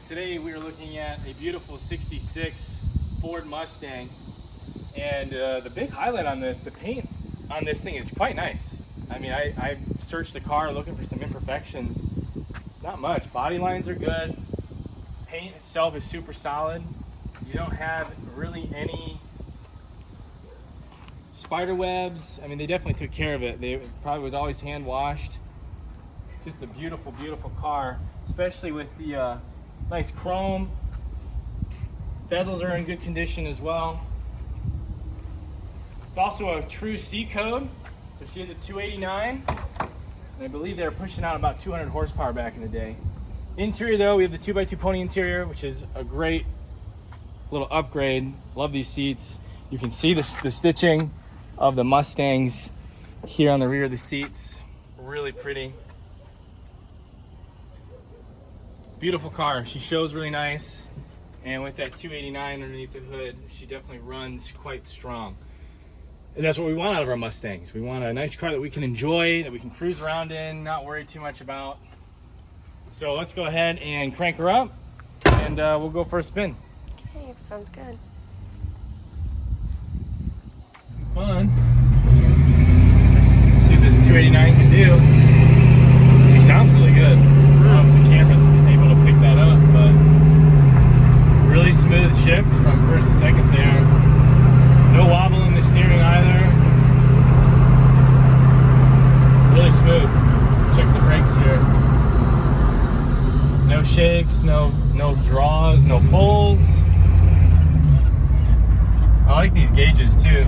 Today we are looking at a beautiful 66 Ford Mustang, and the big highlight on this, the paint on this thing is quite nice. I mean, I searched the car looking for some imperfections. It's not much. Body lines are good. Paint itself is super solid. You don't have really any spider webs. I mean, they definitely took care of it. It probably was always hand washed. Just a beautiful, beautiful car, especially with the nice chrome. Bezels are in good condition as well. It's also a true C code, so she has a 289, and I believe they're pushing out about 200 horsepower back in the day. Interior though, we have the 2x2 pony interior, which is a great little upgrade. Love these seats. You can see the stitching of the Mustangs here on the rear of the seats. Really pretty. Beautiful car. She shows really nice, and with that 289 underneath the hood, she definitely runs quite strong. And that's what we want out of our Mustangs. We want a nice car that we can enjoy, that we can cruise around in, not worry too much about. So let's go ahead and crank her up, and we'll go for a spin. Okay, sounds good. Some fun. Let's see what this 289 can do. She sounds really good. I don't know if the camera's able to pick that up, but really smooth shift from first to second there. No wobble in the steering either. Really smooth. Let's check the brakes here. No shakes, no draws, no pulls. I like these gauges too.